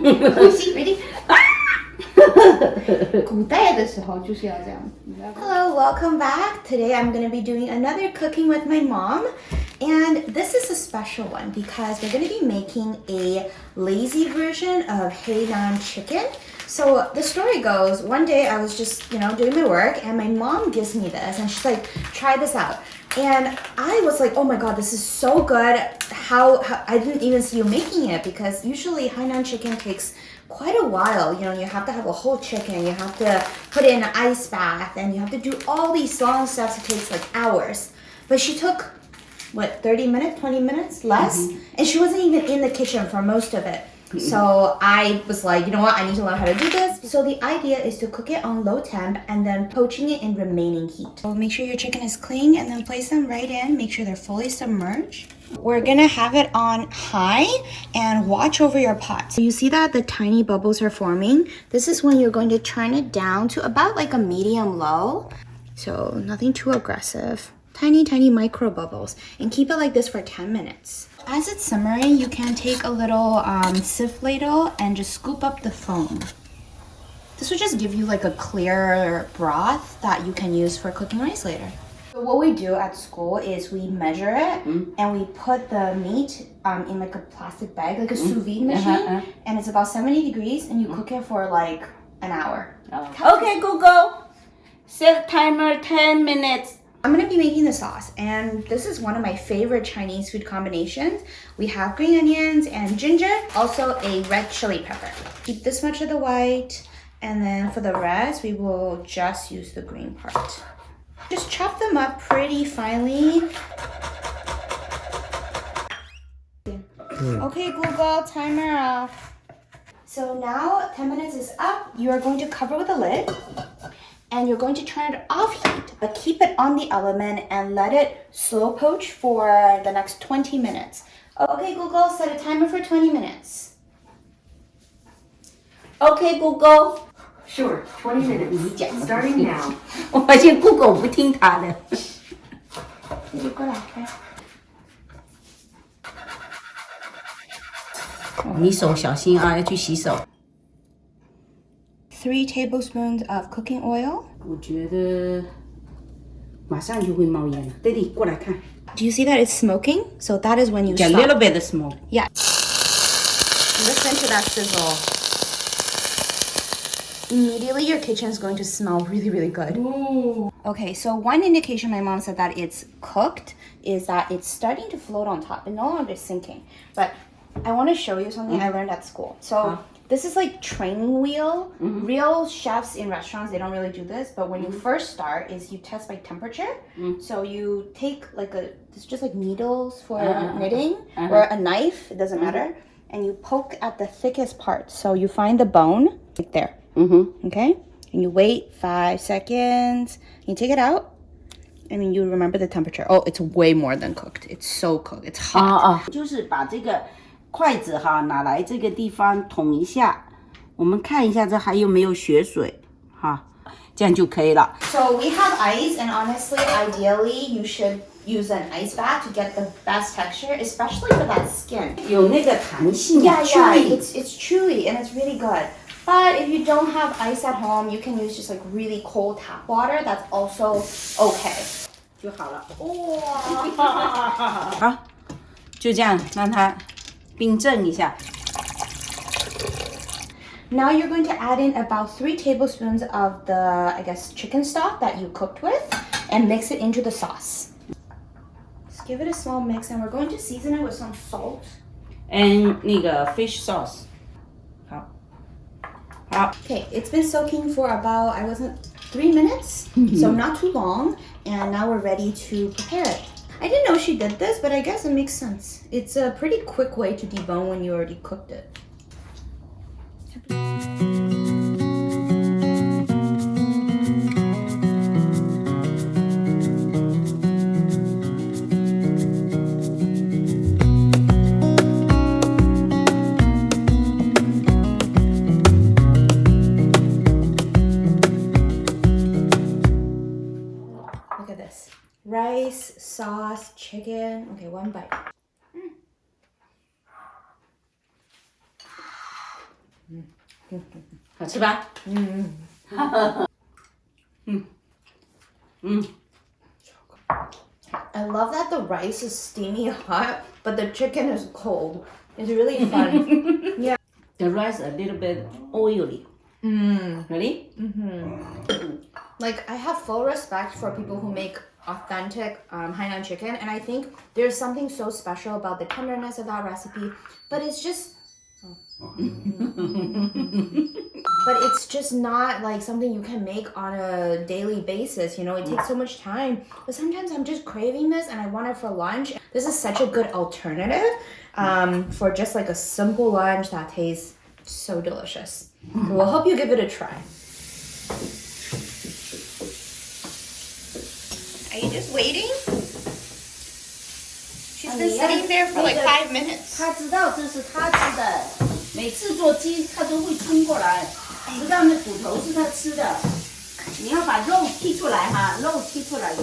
呼吸 ，ready？ 古代的时候就是要这样子。Hello, welcome back. Today I'm going to be doing another cooking with my mom. And this is a special one because we're going to be making a lazy version of Hainan chicken. So the story goes, one day I was just, doing my work and my mom gives me this and she's like, try this out. And I was like, oh my god, this is so good. How I didn't even see you making it because usually Hainan chicken takes quite a while. You have to have a whole chicken, you have to put it in an ice bath, and you have to do all these long steps. It takes like hours. But she took, 30 minutes, 20 minutes, less? And she wasn't even in the kitchen for most of it. So I was like, you know what, I need to learn how to do this. So the idea is to cook it on low temp and then poaching it in remaining heat. So make sure your chicken is clean and then place them right in. Make sure they're fully submerged. We're gonna have it on high and watch over your pot. So you see that the tiny bubbles are forming? This is when you're going to turn it down to about like a medium low. So nothing too aggressive. Tiny, tiny micro bubbles. And keep it like this for 10 minutes. As it's simmering, you can take a little sieve ladle and just scoop up the foam. This will just give you like a clear broth that you can use for cooking rice later. So what we do at school is we measure it and we put the meat in like a plastic bag, like a sous vide machine, and it's about 70 degrees and you cook it for like an hour. Okay, Google, set timer 10 minutes. I'm gonna be making the sauce, and this is one of my favorite Chinese food combinations. We have green onions and ginger, also a red chili pepper. Keep this much of the white, and then for the rest, we will just use the green part. Just chop them up pretty finely. Okay, Google, timer off. So now 10 minutes is up. You are going to cover with a lid. And you're going to turn it off heat, but keep it on the element and let it slow poach for the next 20 minutes. Okay, Google, set a timer for 20 minutes. Okay, Google. Sure, 20 minutes. Starting now. 我发现 Google 不听他的。你过来看。你手小心啊，要去洗手。3 tablespoons of cooking oil. 我觉得马上就会冒烟了。Daddy 过来看。Do you see that it's smoking? So that is when you A stop. little bit of smoke. Yeah. Listen to that sizzle. Immediately your kitchen is going to smell really, really good. Ooh. Okay, so one indication my mom said that it's cooked is that it's starting to float on top. It no longer is sinking. But I want to show you something I learned at school. So this is like training wheel. Real chefs in restaurants, they don't really do this, but when you first start is you test by temperature. So you take like it's just like needles for knitting or a knife, it doesn't matter. And you poke at the thickest part. So you find the bone right there. Okay? And you wait 5 seconds. You take it out. And then you remember the temperature. Oh, it's way more than cooked. It's so cooked. It's hot. 就是把这个筷子哈拿来这个地方捅一下，我们看一下这还有没有血水哈，这样就可以了。So we have ice, and honestly, ideally, you should use an ice bath to get the best texture, especially for that skin. 有那个弹性 Yeah, chewy. it's chewy and it's really good. But if you don't have ice at home, you can use just like really cold tap water. That's also okay. 就好了。哇！好，就这样让它冰镇一下。Now you're going to add in about 3 tablespoons of the, I guess, chicken stock that you cooked with and mix it into the sauce. Just give it a small mix and we're going to season it with some salt. And 那个 fish sauce。好。Okay, it's been soaking for about, 3 minutes, so not too long. And now we're ready to prepare it. I didn't know she did this, but I guess it makes sense. It's a pretty quick way to debone when you already cooked it. Look at this. Rice, sauce, chicken. Okay, one bite. 好吃吧？I love that the rice is steamy hot, but the chicken is cold. It's really fun. Yeah. The rice a little bit oily. Really? Like, I have full respect for people who make authentic Hainan chicken, and I think there's something so special about the tenderness of that recipe, but it's just not like something you can make on a daily basis, you know. It takes so much time, but sometimes I'm just craving this and I want it for lunch. This is such a good alternative for just like a simple lunch that tastes so delicious. So we'll help you give it a try. Are you just waiting? She's been sitting there for like 5 minutes. 他知道这是他吃的，每次做鸡他都会冲过来，知道那骨头是他吃的。你要把肉剔出来哈，肉剔出来也。